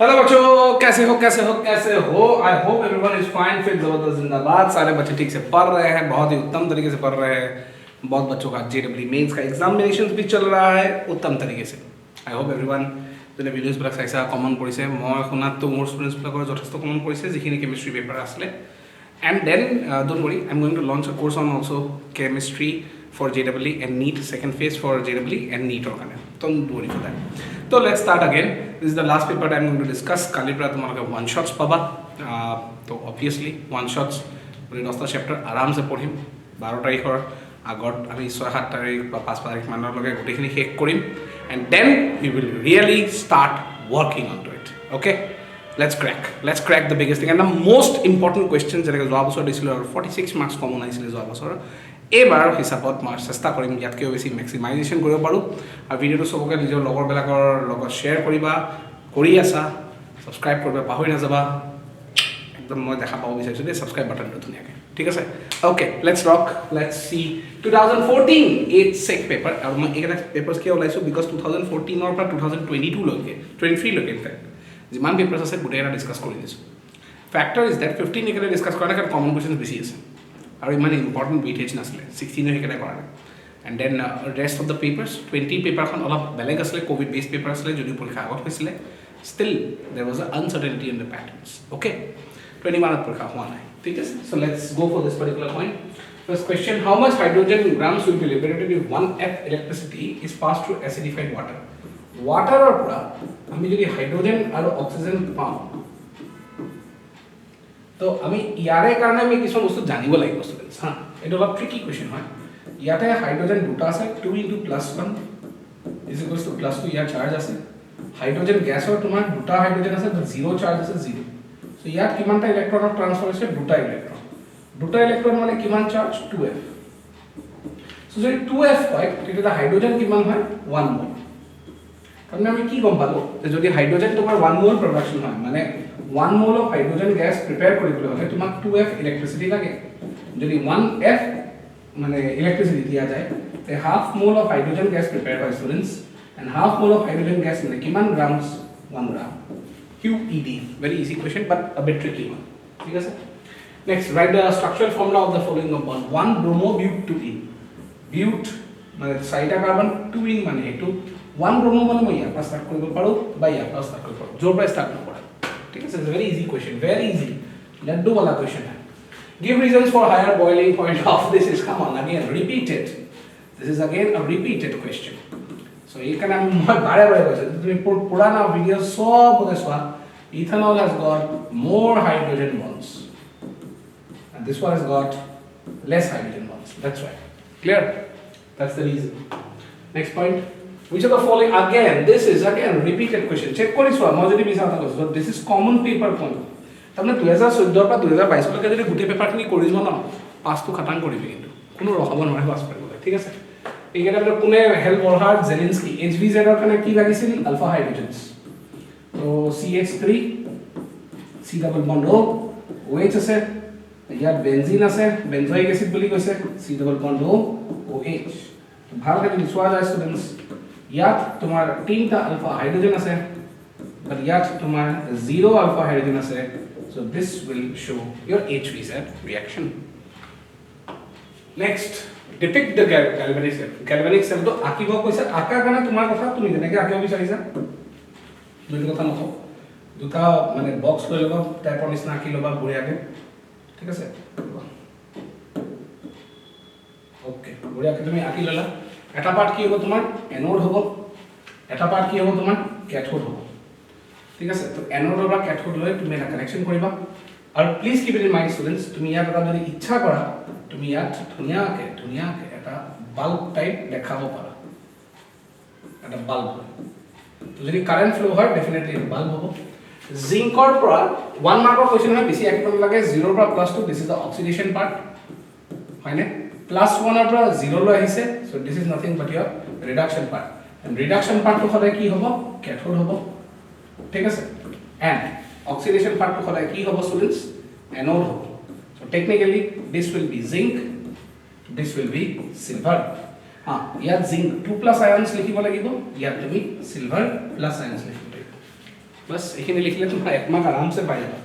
Hello बच्चों, कैसे हो? I hope everyone is fine, fit, जबरदस्त, जिंदाबाद। सारे बच्चे ठीक से पढ़ रहे हैं, बहुत ही उत्तम तरीके से पढ़ रहे हैं। बहुत बच्चों का जेडब्ल्यू मेंस का एग्जामिनेशन भी चल रहा है उत्तम तरीके से। आई होप एवरीवन যোনে ভিডিঅ'জবিলাক চাইছে কমন কৰিছে। মই শুনাততো মোৰ ষ্টুডেণ্টছবিলাকৰ যথেষ্ট কমন কৰিছে যিখিনি কেমিষ্ট্ৰি পেপাৰ আছিলে। And then don't worry, I am going to launch a course on also' chemistry for JEE and NEET, second phase for JEE and NEETৰ কাৰণে। Don't worry for that. তো let's start again. This is the last paper I am going to discuss. কালিৰ পৰা তোমালোকে one shots পাবা। তো obviously one shots গোটেই 10টা চেপ্টাৰ আৰামছে পঢ়িম। 12 তাৰিখৰ আগত আমি 6-7 তাৰিখ বা 5 তাৰিখ মানলৈকে গোটেইখিনি শেষ কৰিম। And then we will really start working onto it. Okay? Let's crack the biggest thing. And the most important question যেনেকৈ যোৱা বছৰ দিছিলোঁ আৰু 46 মাৰ্কছ কমন আহিছিলে যোৱা বছৰ। এইবাৰ হিচাপত মই চেষ্টা কৰিম ইয়াতকৈও বেছি মেক্সিমাইজেশ্যন কৰিব পাৰোঁ। আৰু ভিডিঅ'টো চবকে নিজৰ লগৰবিলাকৰ লগত শ্বেয়াৰ কৰিবা, কৰি আছা, ছাবস্ক্ৰাইব কৰিবা পাহৰি নাযাবা। একদম মই দেখা পাব বিচাৰিছোঁ দেই ছাবস্ক্ৰাইব বাটনটো ধুনীয়াকৈ। ঠিক আছে? Okay, let's rock, let's C 2014 Ahsec paper. আৰু মই এইকেইটা পেপাৰ্ছ কিয় ওলাইছোঁ বিকজ 2014ৰ পৰা 2022লৈকে 23লৈকে ইনফেক্ট যিমান পেপাৰ্ছ আছে গোটেইকেইটা ডিছকাছ কৰি দিছোঁ। ফেক্টৰ ইজ ডেট 15 এইকেইটা ডিছকাছ কৰা নাই কাৰণ কমন কুৱেশ্যনছ বেছি আছে আৰু ইমান ইম্পৰ্টেণ্ট ৱেইটেজ নাছিলে। 16ৰ সেইকেইটা কৰা নাই। And then rest of the papers 20 পেপাৰখন অলপ বেলেগ আছিলে, ক'ভিড বেছড পেপাৰ আছিলে যদিও পৰীক্ষা আগত হৈছিলে। ষ্টিল দেৰ ৱাজ আ আনচাৰ্টেনিটি ইন দ্য পেটাৰ্ণছ। অ'কে, 21ত পৰীক্ষা হোৱা নাই। ঠিক আছে? So let's go for this particular point. First question, how much hydrogen grams will be liberated if 1F electricity is passed through acidified water? Water or পৰা আমি যদি hydrogen আৰু oxygen পাওঁ তো আমি ইয়াৰে কাৰণে আমি কিছুমান বস্তু জানিব লাগিব ষ্টুডেণ্টছ। হা, এইটো অলপ ট্ৰিকি কুৱেশ্যন হয়। ইয়াতে হাইড্ৰোজেন দুটা আছে, 2 × +1 = +2 ইয়াৰ চাৰ্জ আছে। হাইড্ৰোজেন গেছৰ তোমাৰ দুটা হাইড্ৰোজেন আছে, 0 চাৰ্জ আছে, 0। So ইয়াত কিমানটা ইলেক্ট্ৰনৰ ট্ৰান্সফাৰ হৈছে? দুটা ইলেক্ট্ৰন। দুটা ইলেক্ট্ৰন মানে কিমান চাৰ্জ? 2F। So যদি 2F হয় তেতিয়া হাইড্ৰোজেন কিমান হয়? 1 মোল। তাৰমানে আমি কি গম পালোঁ যে যদি হাইড্ৰোজেন তোমাৰ 1 মোল প্ৰডাকশ্যন হয় মানে 1 মোল অফ হাইড্ৰোজেন গেছ প্ৰিপেয়াৰ কৰিবলৈ হ'লে তোমাক 2F ইলেক্ট্ৰিচিটি লাগে। যদি 1F মানে ইলেক্ট্ৰিচিটি দিয়া যায় তে half mole of hydrogen gas prepare হয় students. And half mole of hydrogen gas মানে কিমান grams? 1 gram. QED, very easy question but a bit tricky one. ঠিক আছে? Next, write the structural formula of the following compound. 1 bromo-bute-2-ene. Bute মানে 4টা carbon, 2-ene মানে এইটো। 1 bromo মানে মই ইয়াৰ পৰা ষ্টাৰ্ট কৰিব পাৰোঁ বা ইয়াৰ পৰা ষ্টাৰ্ট কৰিব পাৰোঁ, য'ৰ পৰা ষ্টাৰ্ট নকৰা। ঠিক আছে? Very easy question, very easy. Laddu वाला question है. Give reasons for higher boiling point of this is, come on again, repeated. This is again a repeated question. So এইখানে আমি বাৰে বাৰে কৈছোঁ তুমি পুৰানা ভিডিঅ' সব চোৱা। Ethanol has got more hydrogen bonds and this one has got less hydrogen bonds. That's why. Clear? That's the reason. Next point, which of the following, again this is again repeated question. Check কৰি চোৱা মই যদি মিছা কথা কৈছোঁ। This is common paper point. তাৰমানে 2014 পৰা 2022 লৈকে যদি গোটেই পেপাৰখিনি কৰি যোৱা ন পাছটো খাটাং কৰিবি কিন্তু কোনো ৰখাব নোৱাৰে পাছ কৰিবলৈ। ঠিক আছে? এইকেইটা ভিতৰত কোনে হেলবৰহাৰ্ড জেলেনস্কি HVZৰ কাৰণে কি লাগিছিল? আলফা হাইড্ৰোজেনছ। তো CH3 C double bond O, OH আছে, ইয়াত বেনজিন আছে, বেনজয়িক এসিড বুলি কৈছে, C double bond O, OH। তো ভালকৈ যদি চোৱা যায় ষ্টুডেণ্টছ ইয়াত তোমাৰ 3টা আলফা হাইড্ৰোজেন আছে বাট ইয়াত তোমাৰ 0 আলফা হাইড্ৰোজেন আছে। So this will show your HVZ reaction. Next, depict the galvanic cell. Galvanic cell to আঁকিব কৈছে, আঁকাৰ কাৰণে তোমাৰ কথা তুমি যেনেকৈ আঁকিব বিচাৰিছা দুটো কথা নকওঁ। দুটা মানে বক্স লৈ ল'বা, টাইপৰ নিচিনা আঁকি ল'বা বঢ়িয়াকৈ। ঠিক আছে? অ'কে, বঢ়িয়াকৈ তুমি আঁকি ল'লা। এটা পাৰ্ট কি হ'ব তোমাৰ? এনোড হ'ব। এটা পাৰ্ট কি হ'ব তোমাৰ? কেথোড হ'ব। ঠিক আছে? তো এনোডৰ পৰা কেথোড লৈ তুমি এটা কানেকশ্যন কৰিবা। আৰু please keep it in mind students, তুমি ইয়াত এটা যদি ইচ্ছা কৰা তুমি ইয়াত ধুনীয়াকৈ এটা বাল্ব টাইপ দেখাব পাৰা। এটা বাল্ব তো যদি কাৰেণ্ট ফ্ল' হয় ডেফিনেটলি বাল্ব হ'ব। জিংকৰ পৰা 1 মাৰ্কৰ কুৱেশ্যন হয়, বেছি আঁকিব নালাগে। 0ৰ পৰা +2 this is the oxidation part, হয়নে? +1ৰ পৰা 0লৈ আহিছে, so' this is nothing but your reduction part. And reduction পাৰ্টটো সদায় কি হ'ব? কেথোড হ'ব। ঠিক আছে? এণ্ড অক্সিডেশ্যন পাৰ্টটো সদায় কি হ'ব ষ্টুডেণ্টছ? এনোড হ'ব। So' technically this will be zinc, this will be silver. হা, ইয়াত জিংক 2+ আয়নছ লিখিব লাগিব, ইয়াত তুমি চিলভাৰ + আয়নছ লিখিব লাগিব। बस এখানে লিখলে তুমি এক মার্ক আরামসে পাই যাবা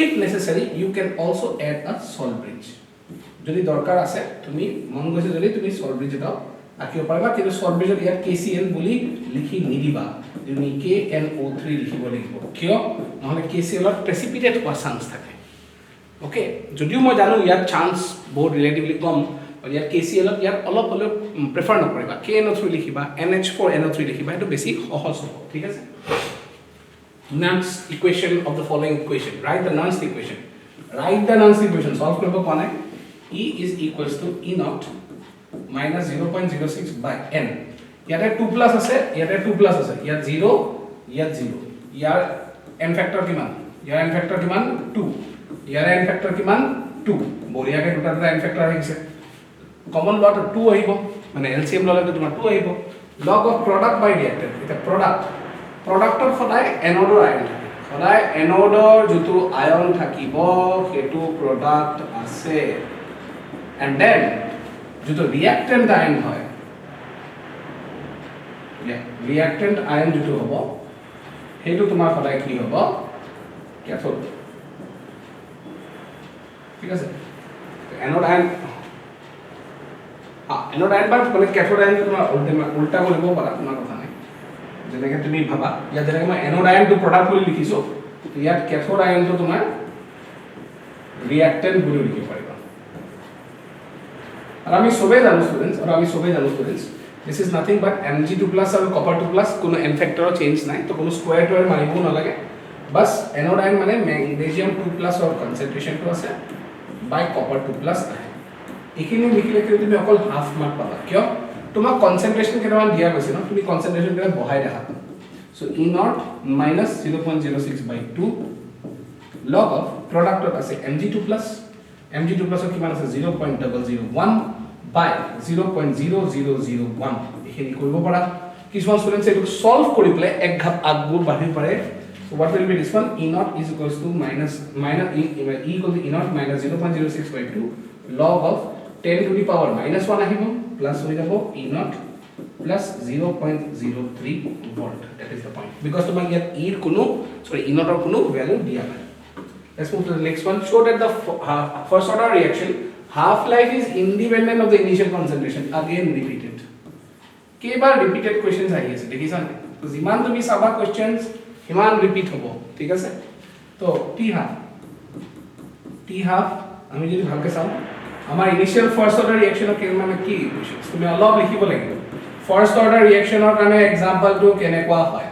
if necessary you can also add a salt bridge যদি দরকার আছে তুমি মন গৈছে যদি তুমি সল্ট ব্রিজ এটাও আঁকিব পাৰিবা কিন্তু সল্ট ব্ৰিজত ইয়াত KCl বুলি লিখি নিদিবা তুমি KNO3 লিখিব লাগিব কিয় নহলে KCl ত প্ৰেসিপিটেট হোৱাৰ চান্স থাকে ওকে যদিও মই জানো ইয়াত চান্স বহুত ৰিলেটিভলি কম আৰু ইয়াত KCl ত ইয়াত অলপ হলেও প্ৰেফাৰ নকৰিবা KNO3 লিখিবা NH4NO3 লিখিবা এটো বেছি সহজ হ'ব ঠিক আছে Nernst equation of the following equation write the Nernst equation solve কৰিব কোৱা নাই E is equals to E naught minus 0.06 by n ইয়াতে 2 plus আছে ইয়াতে 2 plus আছে ইয়াত 0 ইয়াত 0 ইয়াৰ n factor কিমান ইয়াৰ n factor কিমান 2 ইয়াৰ n factor কিমান 2 বঢ়িয়াকে দুটা দুটা n factor আহিছে কমন লট 2 আহিব মানে LCM ললে তোমাৰ 2 আহিব log of product by reactant এটা প্ৰডাক্টৰ সদায় এনোডৰ আয়ন থাকে সদায় এনোডৰ যেটো আয়ন থাকিব হেতু প্ৰডাক্ট আছে and then যেটো reactant ion হয় reactant ion যেটো হ'ব হেতু তোমাৰ সদায় কি হ'ব ক্যাথোড ঠিক আছে এনোড আয়ন এনোড আয়ন বা মানে ক্যাথোড আয়ন তোমাৰ উল্টা কৰিব পাৰা তোমাৰ কথা নাই যেনেকে তুমি ভাবা ইয়াত যেনেকে মই এনোড আয়ন টু প্ৰডাক্ট বুলি লিখিছো ইয়াত ক্যাথোড আয়ন তো তোমাৰ ৰিঅ্যাক্টেন্ট বুলি লিখিব পাৰিবা আর আমি সবে জানো students this is nothing but Mg2+ আর copper2+ কোনো n factor চেঞ্জ নাই তো কোনো স্কয়ার টু মারিব না লাগে বাস এনোড আয়ন মানে ম্যাগনেসিয়াম 2+ আর কনসেন্ট্রেশন তো আছে বাই copper2+ আছে এখানে লিখলে কি তুমি অকল হাফ মার্ক পাবা কিয় তোমাক কনসেন্ট্রেশন কেনেমান দিয়া গৈছে ন তুমি কনসেন্ট্রেশন কেনে বহাই দেখা so E0 minus 0.06 by 2 log of product আছে Mg2+ ৰ কিমান আছে 0.001 by 0.0001 এখিনি কৰিব পাৰা কিছুমান স্টুডেন্টস এটো সলভ কৰি প্লে এক ঘাত আগবোৰ বাঢ়ি পাৰে so what will be this one E0 is equals to minus E equal to E0 minus 0.06 by 2 log of 10 to the power minus 1 আহিব প্লাস হৈ যাব E0 plus 0.03 volt that is the point because তোমাক ইয়াত E ৰ কোনো E0 ৰ কোনো value দিয়া নাই let's move to the next one show that the first order reaction half life is independent of the initial concentration again repeated কেইবাৰ repeated questions আহি আছে দেখিছা নে তো যিমান তুমি সাবা questions হিমান ৰিপিট হ'ব ঠিক আছে তো t half আমি যদি ভালকে চাও আমাৰ ইনিশিয়াল ফার্স্ট অর্ডার রিঅ্যাকশন কে মানে কি কোশ্চেন তুমি অলপ লিখিব লাগিব ফার্স্ট অর্ডার ৰিঅ্যাকশনৰ কাৰণে এক্সাম্পল টো কেনেকুৱা হয়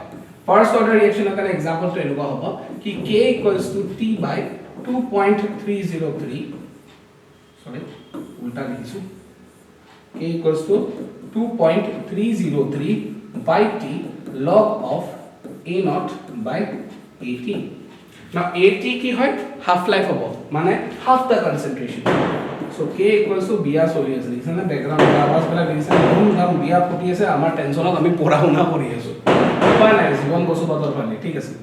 ফাৰ্স্ট অৰ্ডাৰ ৰিঅ্যাকশনৰ কাৰণে এক্সাম্পল টো এনেকুৱা হ'ব কি k = t by 2.303 sorry উল্টা লিখিছো k = 2.303 by t log of a0 by at now at কি হয় half life হ'ব মানে half the concentration so k = বিয়া চলি আছে লিখছনা ব্যাকগ্রাউন্ড আওয়াজ বলা দিছে ধুম বিয়া ফুটি আছে আমাৰ টেনশনত আমি পঢ়া শুনা কৰি আছো উপায় নাই জীবন বস্তু বদল পালে ঠিক আছে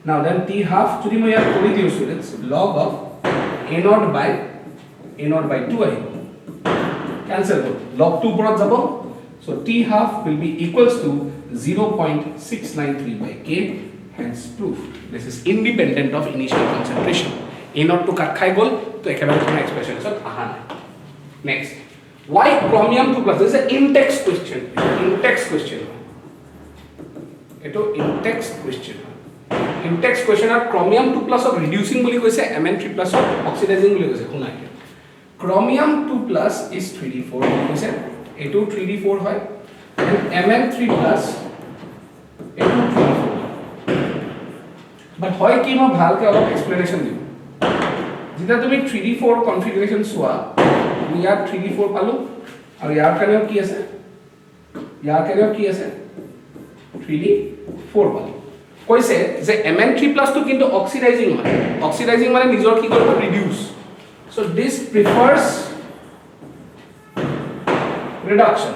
now then t half যদি মই ইয়াত কৰি দিও students log of a0 by 2 আহিব cancel log 2 পৰত যাব so t half will be equals to 0.693 by k hence proof this is independent of initial concentration a0 to কাট খাই গল তো একেবাৰে কোনো এক্সপ্রেশন সব আহা নাই next why chromium 2+ this is an in-text question এটো in-text question are chromium 2+ of reducing বুলি কৈছে Mn3+ of oxidizing বুলি কৈছে শুনা কি chromium 2+ is 3d4 বুলি কৈছে এটো 3d4 হয় and Mn3+ এটো 3d4 but হয় কি মই ভালকে অলপ এক্সপ্লেনেশন দিম যেটা তুমি 3d4 কনফিগারেশন সোয়া আমি ইয়াত 3d4 পালো আৰু ইয়াৰ কাৰণেও কি আছে 3d4 পালো কৈছে যে Mn3+ তো কিন্তু অক্সিডাইজিং মানে নিজৰ কি কৰিব reduce so this prefers reduction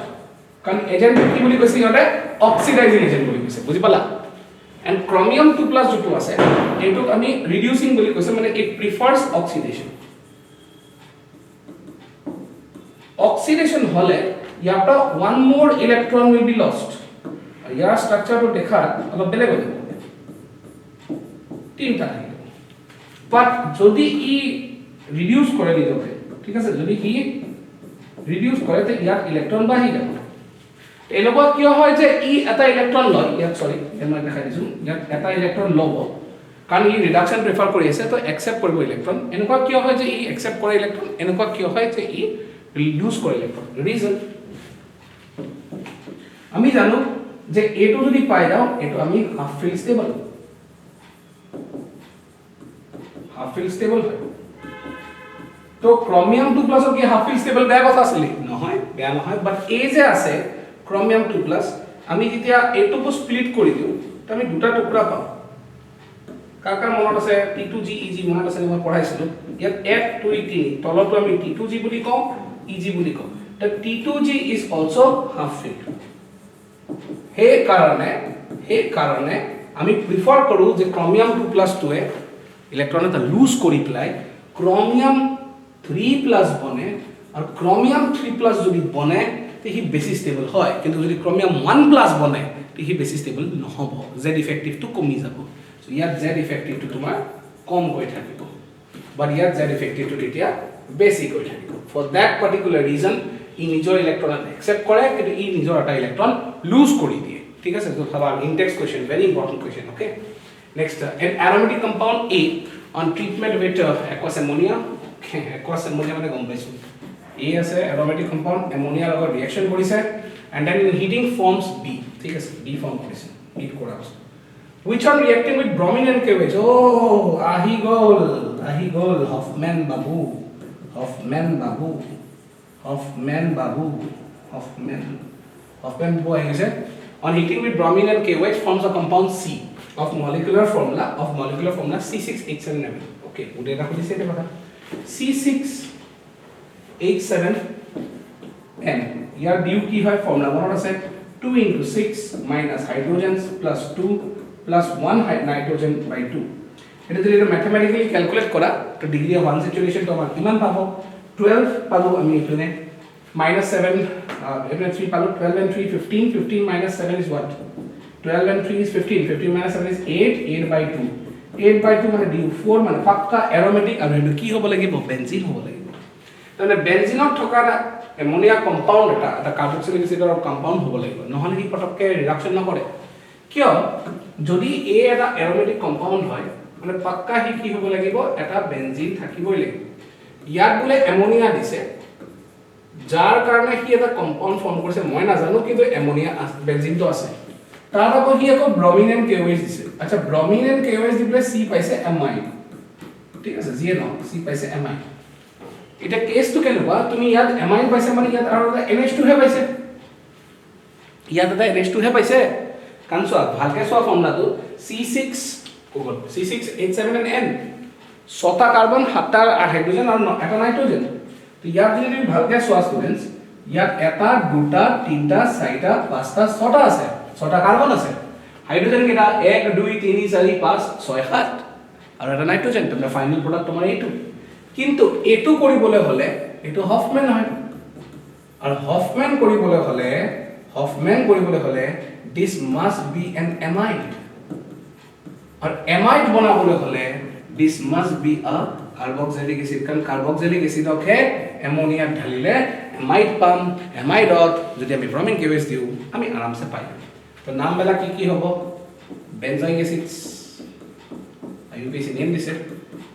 কাৰণ এজেন্ট কি বুলি কৈছে ইহঁতে অক্সিডাইজিং এজেন্ট বুলি কৈছে বুজি পালা and chromium 2+ যেটো আছে এটো আমি রিডিউসিং বুলি কৈছে মানে it prefers oxidation হলে ইয়াটা one more electron will be lost ইয়াৰ স্ট্রাকচারটো দেখাত অলপ বেলেগ হৈ যাব তিনটা থাকিব বাট যদি ই ৰিডিউস কৰে নিজকে ঠিক আছে যদি ই ৰিডিউস কৰে তে ইয়াত ইলেক্ট্ৰন বাঢ়ি যাব এনেকুৱা কিয় হয় যে ই এটা ইলেক্ট্ৰন লয় ইয়াত সৰি মই দেখাই দিছো ইয়াত এটা ইলেক্ট্ৰন ল'ব কাৰণ ই ৰিডাকশন প্ৰিফাৰ কৰি আছে তো একসেপ্ট কৰিব ইলেক্ট্ৰন এনেকুৱা কিয় হয় যে ই একসেপ্ট কৰে ইলেক্ট্ৰন এনেকুৱা কিয় হয় যে ই ৰিডিউস কৰে ইলেক্ট্ৰন ৰিজন আমি জানো যে এটো যদি পাই যাও এটো আমি হাফ ফিল্ড স্টেবল হয় তো ক্রোমিয়াম 2 প্লাসৰ কি হাফ ফিল্ড স্টেবল বেয়া কথা আছিল নহয় বেয়া নহয় বাট এই যে আছে ক্রোমিয়াম 2 প্লাস আমি যেতিয়া এটোকো স্প্লিট কৰি দিও তো আমি দুটা টুকুৰা পাম কাকা মনত আছে T2G EG মনত আছে মই পঢ়াইছিলো ইয়াত F2E3 তলটো আমি T2G বুলি কওঁ EG বুলি কওঁ তো T2G is also half filled हे कारणे আমি প্রিফার কৰো যে ক্ৰোমিয়াম 2 প্লাস 2 এ ইলেক্ট্ৰন এটা লুজ কৰি প্লাই ক্রোমিয়াম 3 প্লাস বনে আর ক্রোমিয়াম 3 প্লাস যদি বনে তে হি বেছি স্টেবল হয় কিন্তু যদি ক্রোমিয়াম 1 প্লাস বনে তে হি বেছি স্টেবল নহব জেড ইফেক্টিভ টু কমি যাব সো ইয়াত জেড ইফেক্টিভ টু তোমাৰ কম হৈ থাকিব বাট ইয়াত জেড ইফেক্টিভ টু তেতিয়া বেছি হৈ থাকিব ফৰ দ্যাট পাৰ্টিকুলাৰ ৰিজন ই নিজৰ ইলেক্ট্ৰন একসেপ্ট কৰে কিন্তু ই নিজৰ এটা ইলেক্ট্ৰন লুজ কৰি দিয়ে ঠিক আছে তো সবার Intex question very important question okay next an aromatic compound A on treatment with aqueous ammonia aqueous ammonia মানে গম পাইছো A আছে aromatic compound ammonia লগত ৰিঅ্যাকশন কৰিছে and then in heating forms B ঠিক আছে B ফৰ্ম কৰিছে হিট কৰা আছে which one reacting with bromine and KOH oh ahi gol Hoffman babu boy is it on heating with bromine and KOH forms a compound C of molecular formula C6H7N okay ude rakho dise eta kotha C6H7N yar du ki hoy formula monot ase 2 into 6 minus hydrogens plus 2 plus 1 nitrogen by 2 এটা যদি mathematically calculate করা তো degree of unsaturation তো আমরা কিমান পাবো 12 পাবো আমি এখানে minus 7 even 3 palu 12 and 3 15 minus 7 is what 12 and 3 is 15 minus 7 is 8 by 2 মানে du4 মানে পাক্কা অ্যারোমেটিক আর এটা কি হবে লাগিব বেনজিন হবে লাগিব তাহলে বেনজিনত থকা অ্যামোনিয়া কম্পাউন্ড এটা কার্বক্সিলিক এসিডৰ কম্পাউন্ড হবে লাগিব নহলে কি পটককে ৰিডাকশন নকৰে কিয় যদি এ এটা অ্যারোমেটিক কম্পাউন্ড হয় মানে পাক্কা কি হবে লাগিব এটা বেনজিন থাকিবই লাগিব ইয়াত বলে অ্যামোনিয়া দিছে যার কারণে কি এটা কম্পাউন্ড ফর্ম কৰিছে মই না জানো কিন্তু অ্যামোনিয়া বেনজিন তো আছে তার আকৌ কি আকৌ ব্রোমিন এন্ড KOH দিছে আচ্ছা ব্রোমিন এন্ড KOH দিলে C পাইছে অ্যামাইড ঠিক আছে জিয়ে ন C পাইছে অ্যামাইড এটা কেসটো কেনেকুৱা তুমি ইয়াত অ্যামাইড পাইছে মানে ইয়াত আৰু এটা NH2 হে পাইছে ইয়াত এটা NH2 হে পাইছে কান সোৱা ভালকে সোৱা ফৰ্মুলাটো C6H7N ছটা কাৰ্বন সাতটা হাইড্ৰোজেন আৰ এটা নাইট্ৰোজেন তো ইয়াত যদি তুমি ভালকে সোৱা স্টুডেন্টস ইয়াত এটা দুটা তিনটা চাৰিটা পাঁচটা ছটা আছে ছটা কার্বন আছে হাইড্রোজেন কেটা 1 2 3 4 5 6 7 আর এটা নাইট্রোজেন তোমরা ফাইনাল প্রোডাক্ট তোমার এইটো কিন্তু এটো কৰিবলৈ হলে এটো হফম্যান হয় আৰ হফম্যান কৰিবলৈ হলে this must be an amide are amide বনাবলৈ হলে this must be a carboxylic acid কারণ carboxylic acid ওকে অ্যামোনিয়া ঢালিলে amide পাম amide যদি আমি ব্রোমিন KOH দিও আমি আরামসে পাই তো নাম বেলা কি হ'ব বেনজয়িক এসিডস IUPAC নেম দিছে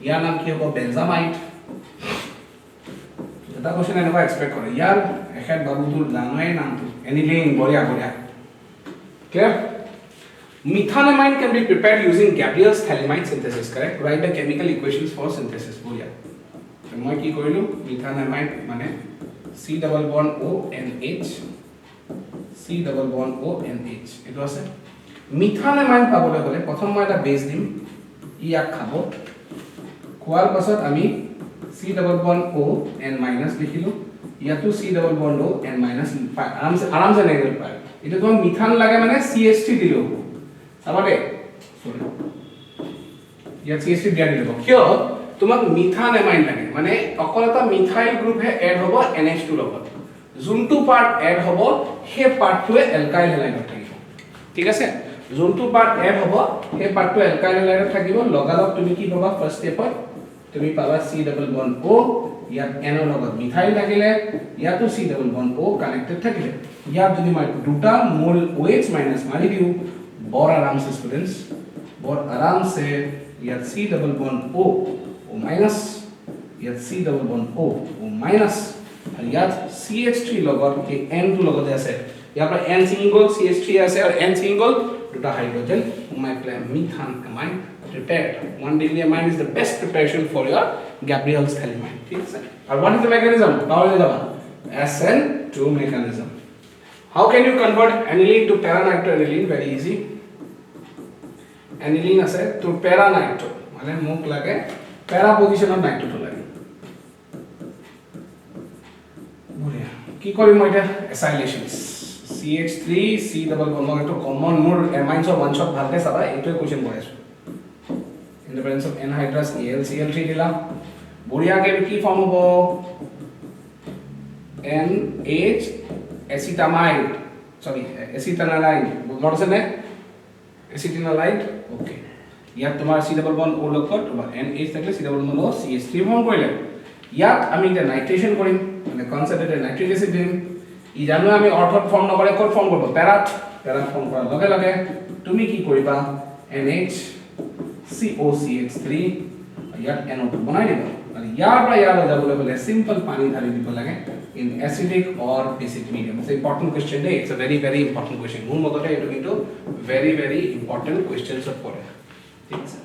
ইয়াৰ নাম কি হ'ব বেনজামাইড এটা কোশ্চেন এনেকুৱা এক্সপেক্ট কৰে ইয়াৰ এখেত বাবুটোৰ জানাই নামটো এনিলিন বঢ়িয়া clear methanamine can be prepared using Gabriel's thalamide synthesis correct write the chemical equations for synthesis বঢ়িয়া মই কি কৰিলো methanamine মানে C double bond ONH এটো আছে মিথানামাইন পাবলৈ হলে প্ৰথম মই এটা বেস দিম ইয়াক খাব কোৱাৰ পাছত আমি C double bond ON minus লিখিলো ইয়াতো C double bond ON minus আরামসে নেগেটিভ পাই এটা তোমাক মিথান লাগে মানে CH3 দিলো চাবাদে সরি ইয়াত CH3 দিয়া দিলো কিয় তোমাক মিথানামাইন লাগে মানে অকল এটা মিথাইল গ্রুপ হে এড হ'ব NH2 লগত যোনটো পার্ট এড হ'ব হে পাৰ্টটোৱে এলকাইল হেলাইডত থাকিব ঠিক আছে যোনটো পার্ট M হ'ব সেই পার্টটো অ্যালকাইল হাইড্রাইড থাকিব লগালগ তুমি কি পাবা ফার্স্ট স্টেপত তুমি পাবা C ডাবল বন্ড O ইয়াত N ৰ লগত মিথাইল থাকিলে ইয়াতো C double bond O connected থাকিলে ইয়াত যদি মই দুটা মোল OH মাইনাস মাৰি দিও বৰ আৰাম से स्टूडेंट्स বৰ आराम से ইয়াত C double bond O O minus ইয়াত C double bond O O minus আৰু ইয়াত CH3 লগত কি N টো লগত আছে ইয়াৰ পৰা N সিঙ্গল CH3 আছে আৰু N সিঙ্গল দুটা hydrogen my plan methane amine prepared 1 degree amine is the best preparation for your Gabriel's element ঠিক আছে and what is the mechanism তাহলে যাবা SN2 mechanism how can you convert aniline to para-nitroaniline very easy aniline আছে to para-nitro মানে মোক লাগে para position of nitro to লাগে বঢ়িয়া কি কৰিম মই এটা acylation CH3 C double bond to common more amines of one shot bhalke saba eto question kore asu in the presence of anhydrous AlCl3 dila boriya ke ki form hobo NH acetamide sorry acetanilide what is it acetanilide okay yat tomar C double bond O log tomar NH thakle C double bond O CH3 form korile yat ami eta nitration korim mane concentrated nitric acid dim ই জানো আমি অৰ্থত form নকৰে code form কৰব প্যাৰাট form কৰাৰ লগে লগে তুমি কি কৰিবা NHCOCH3 ইয়াত NO2 বনাই দিবা আৰু ইয়াৰ পৰা ইয়াৰ যাবলৈ হলে সিম্পল পানী ঢালি দিব লাগে in acidic or basic medium it's important question the it's a very important question মোৰ মততে এটো কিন্তু ভেরি ইম্পর্টেন্ট কোশ্চেনস অফ পড়ে ঠিক আছে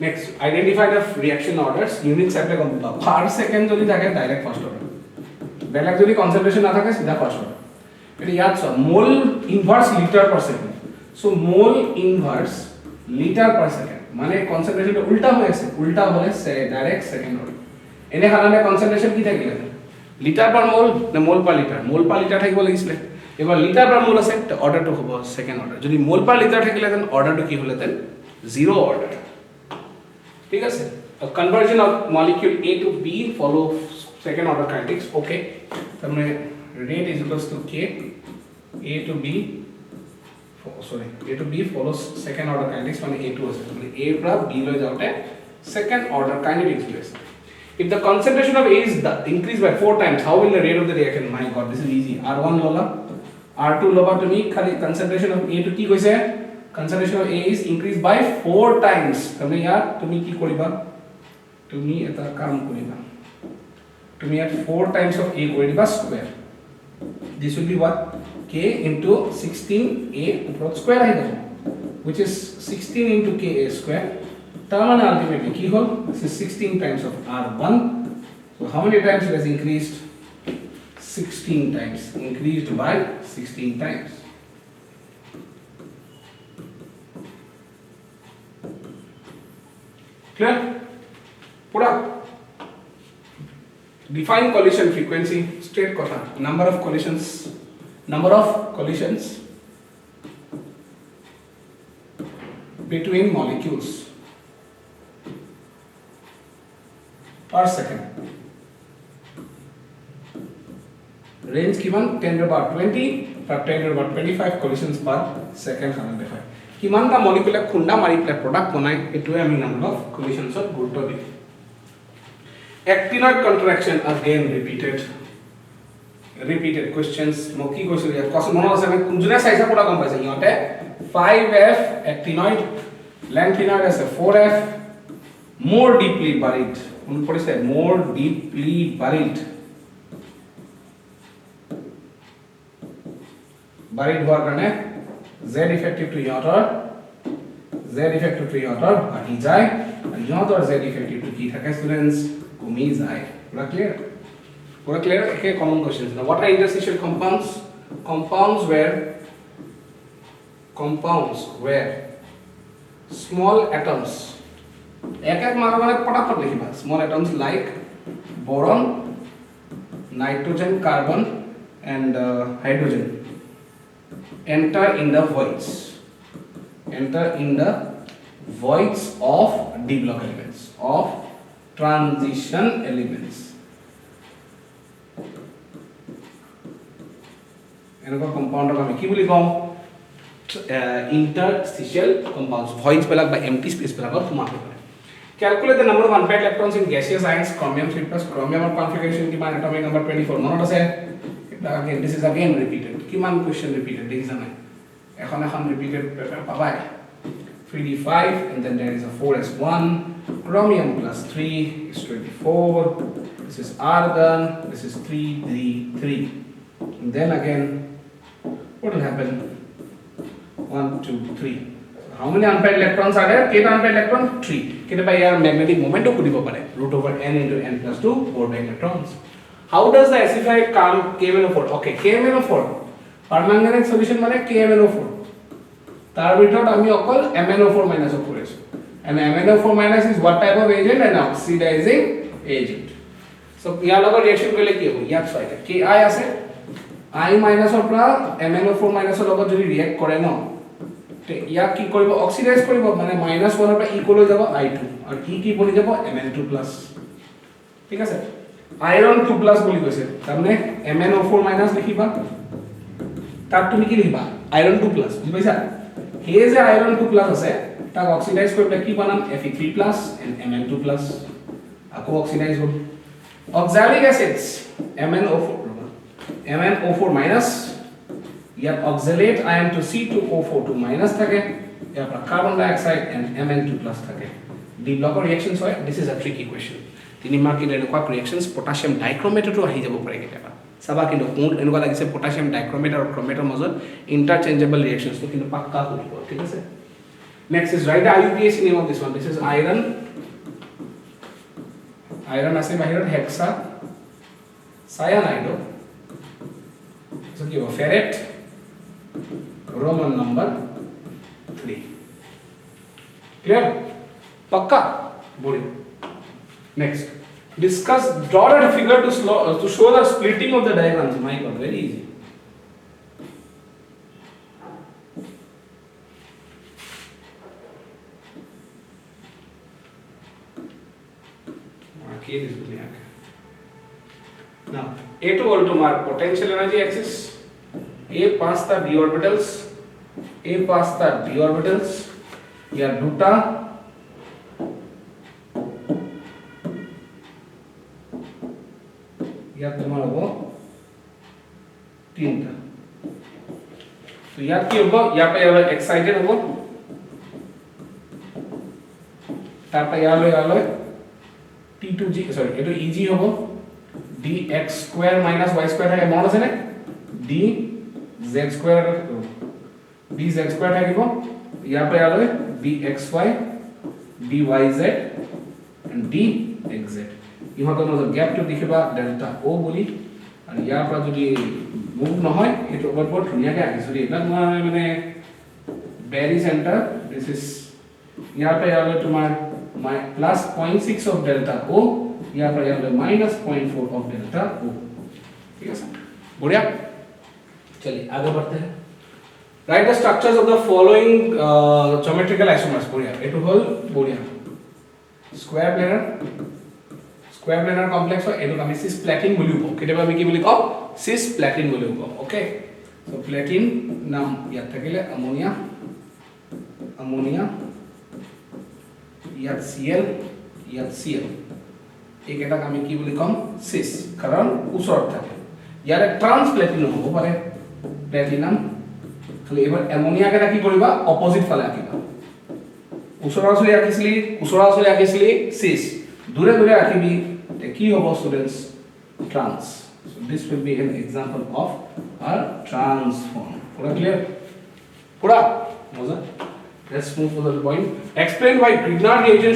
next identify the reaction orders unit সেটে কম পার সেকেন্ড যদি থাকে ডাইরেক্ট ফার্স্ট অর্ডার বেলেগ যদি কনসেন্ট্রেশন না থাকে সিধা ফার্স্ট অর্ডার এটা ইয়াদ সব mole inverse litre per second so mole inverse litre per second মানে কনসেন্ট্রেশনটা উল্টা হৈ আছে উল্টা হলে ডাইরেক্ট সেকেন্ড অর্ডার এনে হালানে কনসেন্ট্রেশন কি থাকিলে লিটার পার মোল না মোল পার লিটার থাকিব লাগিছিল এবাৰ লিটার পার মোল আছে তো অর্ডারটো হ'ব সেকেন্ড অর্ডার যদি মোল পার লিটার থাকিলে দেন অর্ডারটো কি হলে দেন জিরো অর্ডার ঠিক আছে a conversion of molecule A to B follows second order kinetics okay tamne rate is equals to K A to B A to B follows second order kinetics mane A to ase tamne A pra B loi jaote second order kinetics hoise if the concentration of A is increased by 4 times how will the rate of the reaction my god this is easy R1 lola R2 loba tumi khali concentration of A to ki koise concentration of A is increased by 4 times tamne yaar tumi ki koriba tumi eta kaam koriba tumi at 4 times of A koriba square this will be what K into 16A square ahi which is 16 into Ka square taman ultimately ki hol this is 16 times of R1 so how many times it has increased 16 times increased by 16 times clear pura define collision frequency straight kotha number of collisions between molecules per second range given 10 to the power 20 or 10 to the power 25 collisions per second identify kiman ta molecule khunda mari product banai etue ami number of collisions of gurutto di actinoid contraction again repeated questions moki question ya question mono ase ami kunjune saisa poda kom paise yote 5F actinoid lanthinoid ase 4F more deeply buried un pore say more deeply buried হোৱাৰ কাৰণে z effective to ইহঁতৰ বাঢ়ি যায় আৰু ইহঁতৰ z effective to কি থাকে students কমি যায় পুৰা ক্লিয়াৰ একে common questions now what are interstitial compounds where small atoms এক মানৰ মানে পটাপট লিখিবা small atoms like boron nitrogen carbon and hydrogen enter in the voids of d block elements of transition elements এনেকুৱা কম্পাউন্ডক আমি কি বুলি কম interstitial compounds voids belak by empty space belak or thumake pare. Calculate the number of unpaired electrons in gaseous ions chromium 3 plus chromium configuration ki man atomic number 24 monot ase. Again this is again repeated kiman question repeated dekhisa nai ekhon repeated paper pabai 3d5 and then there is a 4s1 chromium plus 3 is 24 this is argon this is 3d3 and then again what will happen 1 2 3 how many unpaired electrons are there keta unpaired electron 3 keta by your magnetic moment to kudibo pare root over n into n plus 2 4 electrons. How does the acidified come KMnO4? Okay, KMnO4. Permanganate solution মানে KMnO4. তার ভিতৰত আমি অকল MnO4 minus of করেছো. And MnO4 minus is what type of agent? An oxidizing agent. So ইয়াৰ লগত reaction কৰিলে কি হ'ব? ইয়াত চাইতে Ki আছে I minus অৰ পৰা MnO4 minus অৰ লগত যদি ৰিঅ্যাক্ট কৰে ন তে ইয়াক কি কৰিব অক্সিডাইজ কৰিব মানে -1 অৰ পৰা E কলৈ যাব I2 আৰু কি বনি যাব Mn2+. ঠিক আছে iron 2 plus বুলি কৈছে তাৰমানে MnO4 minus লিখিবা তাত তুমি কি লিখিবা iron 2 plus বুজি পাইছা হে যে iron 2 plus আছে তাক অক্সিডাইজ কৰি কি বনাম Fe3 plus and Mn2 plus আকৌ অক্সিডাইজ হ'ল oxalic acids MnO4 minus ইয়াত oxalate ion to C2O4 2 minus থাকে ইয়াৰ পৰা carbon dioxide and Mn2 plus থাকে the block reactions হয় this is a tricky question তিনি মাৰ্কিন এনেকুৱা ৰিঅ্যাকশনস পটাশিয়াম ডাইক্ৰোমেটটো আহি যাব পাৰে কেতিয়াবা সাবা কিন্তু কোন এনেকুৱা লাগিছে পটাশিয়াম ডাইক্ৰোমেট আৰু ক্ৰোমেটৰ মাজত ইন্টাৰচেঞ্জেবল ৰিঅ্যাকশনস তো কিন্তু পাক্কা কৰিব ঠিক আছে next is right IUPAC name of this one this is iron আছে বাহিৰত হেক্সা সায়ানাইড সো কি হ'ব ফেরেট रोमन नंबर 3 क्लियर पक्का बोलिए next discuss draw a figure to show the splitting of the diagrams my god very easy okay this will be now A2 to mark potential energy axis A pass the d orbitals या দুটা ইয়াত তোমাৰ হ'ব তিনটা তো ইয়াত কি হ'ব ইয়াৰ পৰা ইয়ালৈ এক্সাইটেড হ'ব তাৰ পৰা ইয়ালৈ T2G সৰি এটো EG হ'ব dx square minus y square থাকে মনত আছে নে d z square dz square থাকিব ইয়াৰ পৰা ইয়ালৈ dxy dyz and dxz ইহঁতৰ মাজত গ্যাপটো দেখিবা ডেল্টা O বুলি আৰু ইয়াৰ পৰা যদি মুভ নহয় এটো বৰ ধুনীয়াকৈ আহিছে এটা মানে বেৰি সেন্টাৰ দিস ইজ ইয়াৰ পৰা ইয়ালৈ তোমাৰ প্লাস 0.6 of delta O यहाँ पर यहाँ पे -0.4 of delta O ठीक है सर बढ़िया चलिए आगे बढ़ते हैं write the structures of the following geometrical isomers बढ़िया ये तो होल बढ़िया square planar complex और ये तो कमी cisplatin बोलियो को कितने बार मिकी बोली को cisplatin बोलियो को ओके so platin नाम याद रखिले ammonia याद Cl एक এটা আমি কি বুলি কম সিস কারণ উচৰত থাকে ইয়াৰে ট্ৰান্স প্লাটিনাম হ'ব পাৰে প্লাটিনাম খালি এবাৰ অ্যামোনিয়া কেটা কি কৰিবা অপোজিট ফালে আকিবা উচৰা আকিছিলি সিস দূৰে ৰাখিবি তে কি হ'ব students trans so this will be an example of a transform পুরা ক্লিয়ার পুরা মজা let's move to the point explain why Grignard reagent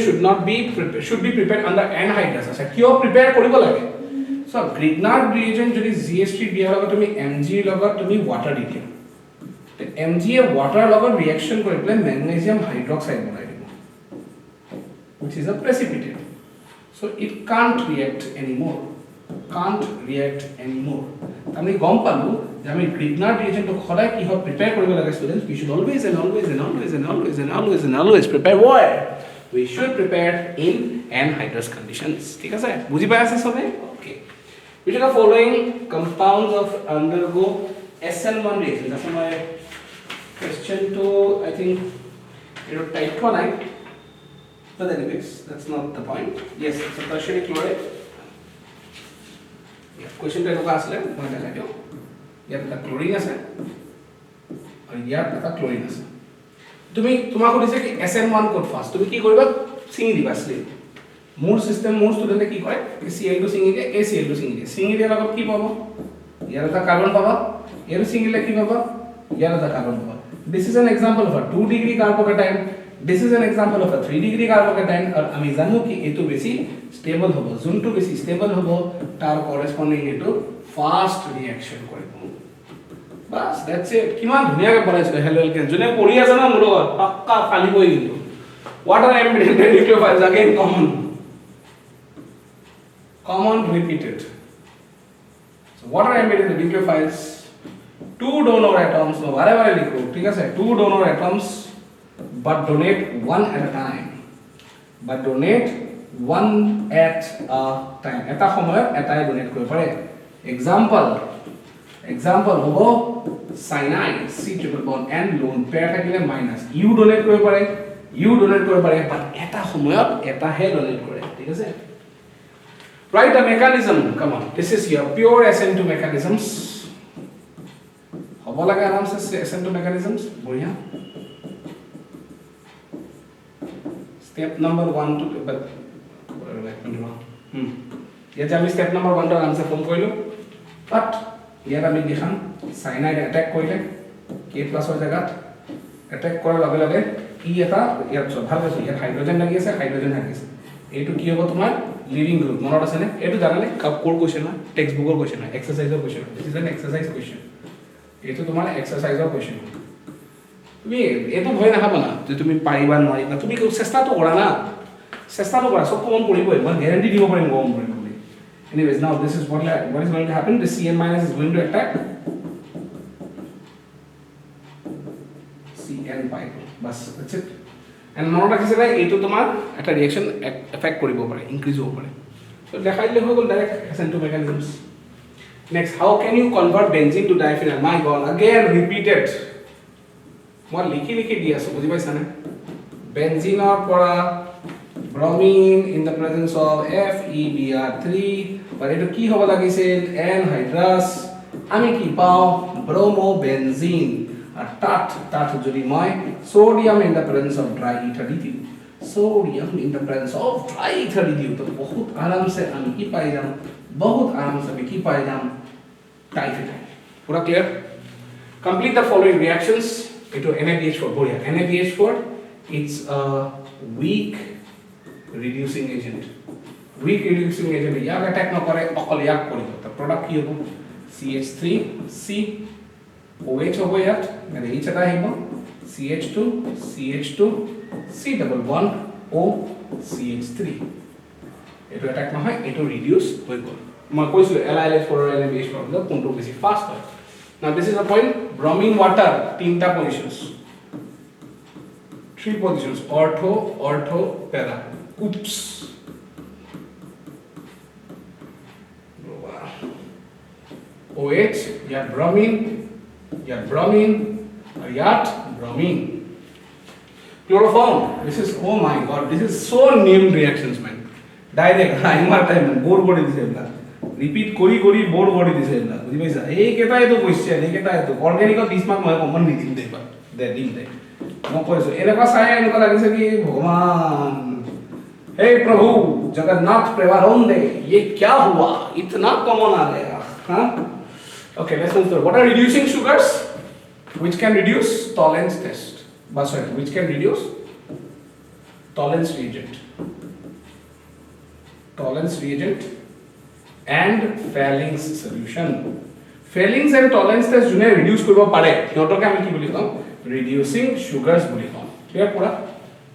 should be prepared under anhydrous আছে কিয় প্ৰিপেয়াৰ কৰিব লাগে so Grignard reagent যদি GS3 দিয়াৰ লগত তুমি Mg লগত তুমি ওয়াটাৰ দি দিয়া তে Mg এ ওয়াটাৰ লগত ৰিঅ্যাকশন কৰি পেলাই magnesium hydroxide বনাই দিব which is a precipitate so it can't react anymore আমি গম পালো যে আমি Grignard reagent তো খদাই কি হয় প্ৰিপেয়াৰ কৰিব লাগে students we should always prepare what we should prepare in anhydrous conditions ঠিক আছে বুজি পাই আছে সবে okay which are the following compounds of undergo SN1 reaction that's my question to I think type 1 but anyways that's not the point. Yes, it's a tertiary chloride. Yeah, question to এনেকুৱা আসলে মই দেখাই দিও ইয়াত এটা chlorine আছে আৰু ইয়াত এটা ক্লোৰিন আছে তুমি তোমাক কৈছে কি SN1 কোড ফাৰ্স্ট তুমি কি কৰিবা চিঙি দিবা স্লিপ মোৰ সিস্টেম মোৰ ষ্টুডেন্টে কি কৰে Cl2 চিঙি দিয়ে Cl2 চিঙি দিয়াৰ লগত কি পাব ইয়াৰ এটা কাৰ্বন পাবা ইয়াৰ চিঙিলে কি পাবা ইয়াৰ এটা কাৰ্বন পাবা this is an example of a 2 degree carbocation this is an example of a 3 degree carbocation আৰু আমি জানো কি এটো বেছি স্টেবল হ'ব যোনটো বেছি স্টেবল হ'ব তাৰ কৰেসপন্ডিং এটো ফাস্ট ৰিঅ্যাকশন কৰিব বাস দ্যাটস ইট কিমান ধুনিয়াকৈ বনাইছে হেলো এলকেন যোনে পঢ়ি আছে না মোৰ লগত পাক্কা ফালি গৈ কিন্তু what are embedded nucleophiles again common repeated so what are embedded nucleophiles two donor atoms no whatever I likho ঠিক আছে two donor atoms but donate one at a time এটা সময়ত এটাই ডোনেট কৰিব পাৰে example হ'ব cyanide C triple bond and lone pair থাকিলে minus u donate কৰিব পাৰে but এটা সময়ত এটাহে ডোনেট কৰে ঠিক আছে write the mechanism come on this is your pure SN2 mechanisms হ'ব লাগে আৰামছে SN2 mechanisms বঢ়িয়া step number 1 to but ইয়াতে আমি step number 1 ৰ আনসাৰ ফৰ্ম কৰিলো but ইয়াত আমি দেখাম cyanide attack কৰিলে K+ ৰ জায়গাত attack কৰাৰ লগে লগে ই এটা ইয়াত ভাল আছে ইয়াত হাইড্ৰোজেন লাগি আছে হাইড্ৰোজেন থাকিছে এইটো কি হ'ব তোমাৰ লিভিং গ্ৰুপ মনত আছে নে এইটো জানানে কোৰ কোৱেশ্চন না টেক্সট বুকৰ কোৱেশ্চন না এক্সাৰসাইজৰ question this is an exercise question এইটো তোমাৰ এক্সাৰসাইজৰ কোৱেশ্চন তুমি এটো ভয় নাখাবা না যে তুমি পাৰিবা নোৱাৰিবা তুমি চেষ্টাটো কৰা না চেষ্টাটো কৰা সব কমন পঢ়িবই মই গ্যাৰান্টি দিব পাৰিম কমন পঢ়িব বুলি anyways now this is what is going to happen the Cn- is going to attack Cn pi bas that's it and মনত ৰাখিছে এইটো তোমাৰ এটা ৰিঅ্যাকশন এফেক্ট কৰিব পাৰে ইনক্ৰিজ হ'ব পাৰে so দেখাইলে হৈ গল direct SN2 mechanisms next how can you convert benzene to diphenyl my god again repeated মই লিখি দি আছো বুজি পাইছা নে বেনজিনৰ পৰা bromine in the presence of FeBr3 but এটো কি হ'ব লাগিছিল anhydrous আমি কি পাও bromobenzene আর তাত যদি মই sodium in the presence of dry ether দি দিও sodium in the presence of dry ether দি দিও তো বহুত আরামসে আমি কি পাই যাম বহুত আরামসে আমি কি পাই যাম diphenyl পুরা clear complete the following reactions into NaBH4 বঢ়িয়া NaBH4 it's a weak reducing agent ইয়াক attack নকৰে অকল ইয়াক কৰিব তো product কি হ'ব CH3C OH হ'ব ইয়াত মানে H এটা আহিব CH2 C double bond O CH3 এটো attack নহয় এটো reduce হৈ গ'ল মই কৈছিলো LiLH4 আৰু NaBH4 কোনটো বেছি ফাস্ট হয় now this is the point bromine water তিনটা positions 3 positions ortho para oops OH या bromine यात bromine chloroform this is oh my god this is so named reactions man direct IMR time bore body দিছে না repeat করি bore body দিছে না বুঝি পাইছা এই কেটাই তো কোশ্চেন এই কেটাই তো অর্গানিক 20 মার্ক মই কমন নি দিম দেবা দিম দে মই কৈছো এনেকা চাই এনেকা লাগিছে কি ভগৱান हे प्रभु जगन्नाथ प्रेमानंदे ये क्या हुआ इतना कॉमन आ गया हां okay let's move to what are reducing sugars which can reduce tolerance test but sorry which can reduce tolerance reagent and Falling's solution Falling's and tolerance test june reduce koribo pare hiyotoke ami ki boli kom reducing sugars boli kom clear pura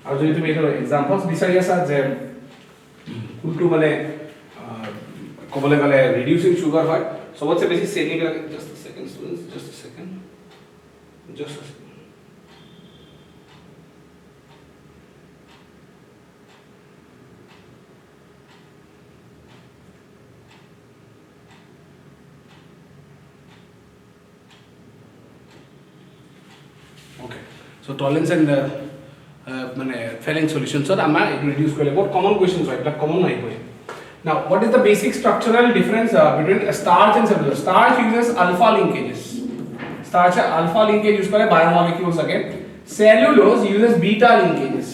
আৰু যদি তুমি এটা examples বিচাৰি আছা যে কোনটো মানে কবলে গলে ৰিডিউসিং সুগাৰ হয় সবতছে বেছি চেনি লাগে just a second students just a second So tolerance and মানে failing solutions are আমরা reduce করলে বহুত common questions হয় এটা common নাই হয় now what is the basic structural difference between starch and cellulose starch uses alpha linkages starch alpha linkage use করে biomolecules again cellulose uses beta linkages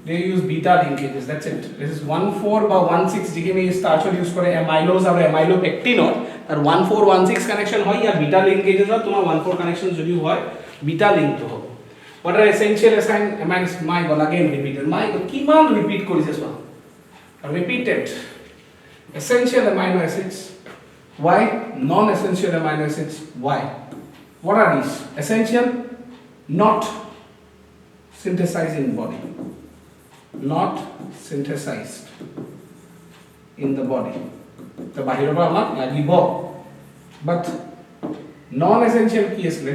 they use beta linkages that's it this is 1,4 বা 1,6 যেখানে starch use করে amylose আর amylopectin আর 1,4 1,6 connection হয় আর beta linkages আর তোমার 1,4 connection যদি হয় beta link তো হবে what are essential amines my god again repeated my god কিমান repeat করিছে সব repeated essential amino acids why non essential amino acids why what are these essential not synthesized in body not synthesized in the body তো বাহিৰৰ পৰা আমাক লাগিব but non essential কি আছে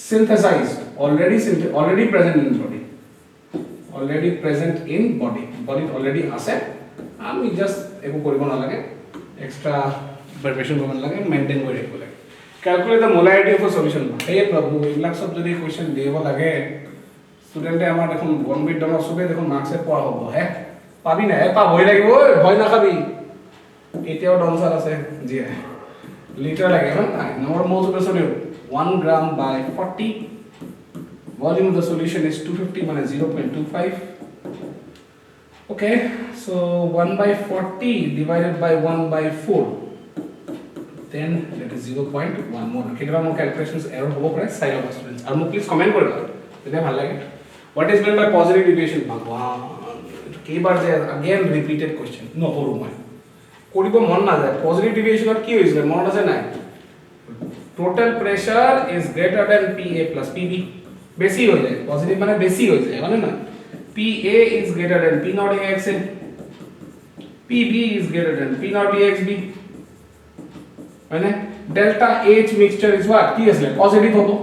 synthesized already present in body already present in body already আছে আমি just একো কৰিব নালাগে এক্সট্ৰা প্ৰিপাৰেচন কৰিব নালাগে মেইনটেইন কৰি ৰাখিব লাগে calculate the molarity of a solution হে প্ৰভু এইবিলাক সব যদি কোৱেশ্চন দিব লাগে ষ্টুডেন্টে আমাৰ দেখোন গণবিট ডনৰ সবে দেখোন মার্কসে পড়া হ'ব হে পাবি না হে পাবই লাগিব ভয় না খাবি এতিয়াও ডনসার আছে জি লিটার লাগে না number moles of solute 1 gram by 40 volume of the solution is 250 minus 0.25 okay so 1 by 40 divided by 1 by 4 then that is 0.1 more কেতিয়াবা মোৰ ক্যালকুলেশনস এৰৰ হ'ব পাৰে সাইড অফ স্টুডেন্টস আৰু মোক প্লিজ কমেন্ট কৰিবা তেতিয়া ভাল লাগে what is meant by positive deviation ভগৱান কেইবাৰ যে again repeated question নকৰো মই কৰিব মন না যায় পজিটিভ ডেভিয়েশনত কি হৈছে মনত আছে নাই total pressure is greater than PA plus PB বেশি হয়ে যায় পজিটিভ মানে বেশি হয়ে যায় মানে না PA is greater than P naught AXA PB is greater than P naught BXB মানে delta H mixture is what কি আছে পজিটিভ হবে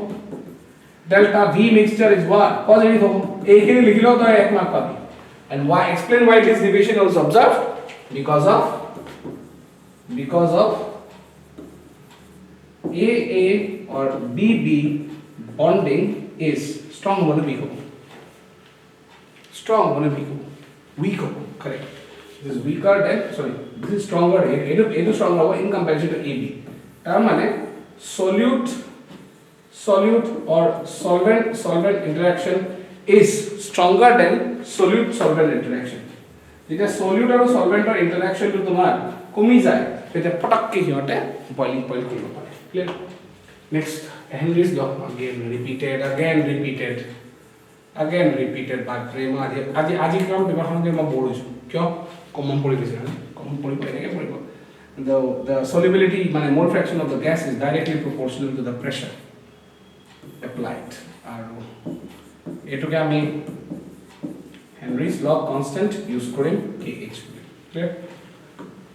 delta V mixture is what positive হবে এইখিনি লিখিলেও তো এক মার্ক পাবি and why explain why this deviation was observed because of AA or BB bonding is strong or weak strong or weak correct this is weaker than sorry this is stronger it is stronger in comparison to AB তার মানে solute or solvent interaction is stronger than solute solvent interaction যেটা solute আর solvent interaction তো তোমার কমি যায় সেটা পটককে হিয়তে boiling point কৰিব পাৰে clear next Henry's law again repeated by prema আজি কাম পেপাৰখন যে মই পঢ়িছো কিয় কমন পঢ়ি গৈছে কমন পঢ়ি এনেকে পঢ়িব the solubility মানে mole fraction of the gas is directly proportional to the pressure applied আৰু এটোকে আমি Henry's law constant use কৰিম kh clear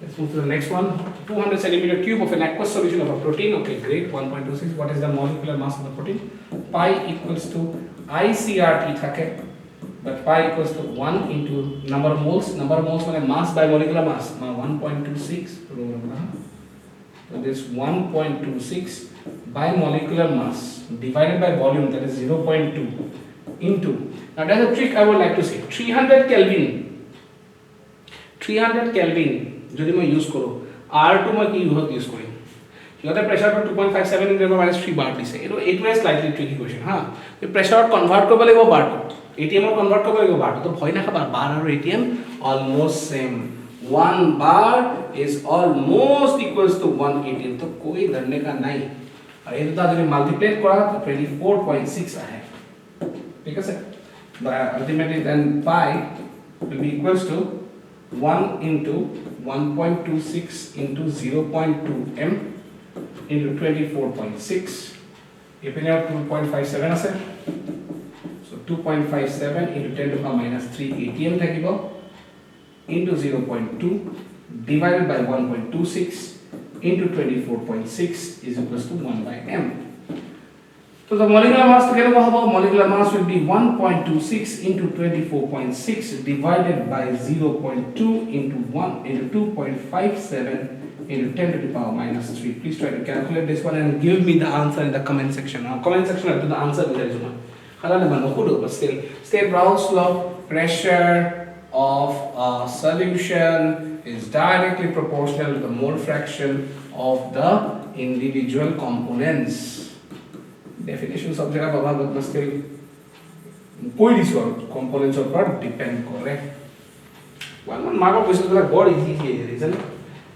let's move to the next one 200 centimeter cube of an aqueous solution of a protein okay great 1.26 what is the molecular mass of the protein pi equals to ICRT থাকে but pi equals to 1 into number of moles মানে mass by molecular mass 1.26 so this 1.26 by molecular mass divided by volume that is 0.2 into now there's a trick I would like to say 300 Kelvin যদি মই use কৰো R2 মই কি use কৰিম সিহঁতে প্ৰেছাৰটো 2.57 into 3 bar দিছে এইটো স্লাইটলি ট্ৰিকি কোৱেশ্চন হা এই প্ৰেছাৰত কনভাৰ্ট কৰিব লাগিব বাৰটো এটিএমত কনভাৰ্ট কৰিব লাগিব বাৰটো তো ভয় নাখাবা বাৰ আৰু ATM almost same 1 bar is almost equals to 1 ATM तो कोई डरने का नहीं और ये तो যদি মাল্টিপ্লাই কৰা তো 24.6 আহে ঠিক আছে ultimately then pi will be equals to 1 into 1.26 into 0.2 m into 24.6 এপিনে 2.57 আছে so 2.57 into 10 to the power minus 3 atm থাকিব into 0.2 divided by 1.26 into 24.6 is equals to 1 by m so the molecular mass কেনেকুৱা হ'ব molecular mass will be 1.26 into 24.6 divided by 0.2 into 1 into 2.57 into 10 to the power minus 3. Please try to calculate this one and give me the answer in the comment section. Now, comment section to the answer there is one. But still, state Brown's law, pressure of a solution is directly proportional to the mole fraction of the individual components. Definition of jagah baba but still koi this one components of part depend correct. One mark of question is very easy isn't it?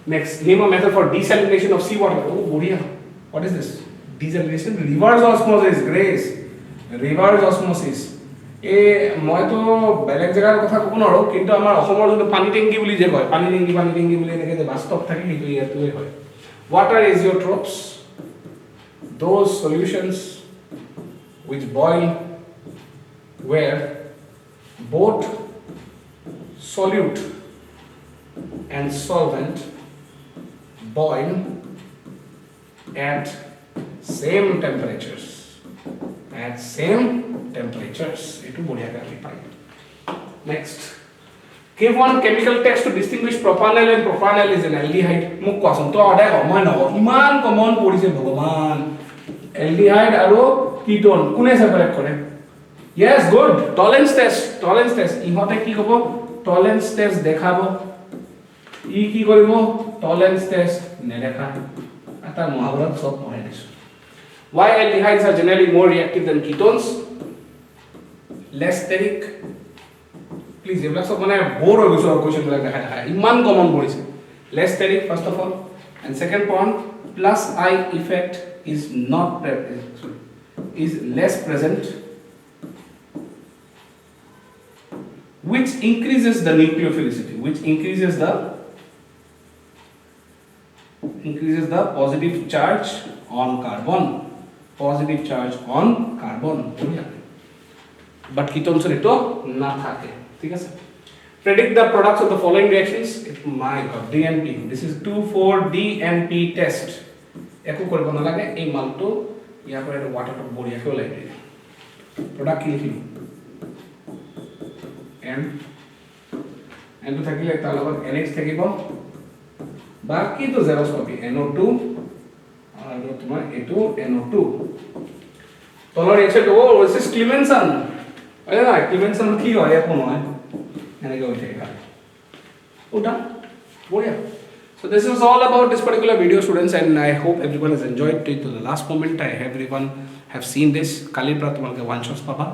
Next, name a method for desalination of seawater. Oh, bodhiya. What is this? Desalination, reverse osmosis, Grace. Reverse osmosis. মই তো বেলেগ জায়গার কথা কব নৰো কিন্তু আমাৰ অসমৰ যোনটো পানী টেংকি বুলি যে কয় পানী টেংকি বুলি এনেকে যে বাস্তৱ থাকে সেইটো ইয়াতই হয় water azeotrophs those solutions which boil where both solute and solvent boil at same temperatures etu bodhiya karli pai next give one chemical text to distinguish propanol and propanol is an aldehyde muk koason to odai homoy no iman common porise bhagwan aldehyde aro ketone kune separate kore yes good tolerance test ihote ki hobo tolerance test dekhabo ই কি কৰিব tolerance test nedekha ata mohabharat sob hoy disu why aldehydes are generally more reactive than ketones less steric please ebla sob mane bore hoy goiso question la dekha iman common porise less steric first of all and second point plus I effect is not is less present which increases the nucleophilicity which increases the positive charge on carbon but ketones eto na thake thik ase predict the products of the following reactions my god DNP this is 2,4-DNP test eko koribo na lage ei malto ইয়াৰ পৰা water to বঢ়িয়া কে ওলাই দিয়ে product কি লিখিলো n to থাকিলে তাৰ লগত NH থাকিব বাকি তো জেৰক্স কপি NO2 আৰু তোমাৰ এটো NO2 তলৰ ৰিয়েকচন ও this is Clemenson আরে না Clemenson কি হয় এখন হয় এনেকে হই থাকে ওটা বঢ়িয়া so this is all about this particular video students and I hope everyone has enjoyed it to the last moment I everyone have seen this কালিৰ পৰা তোমালোকে one shots পাবা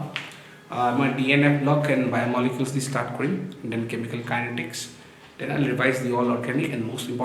my DNA block and biomolecules the start কৰিম then chemical kinetics then I'll revise the all organic and most important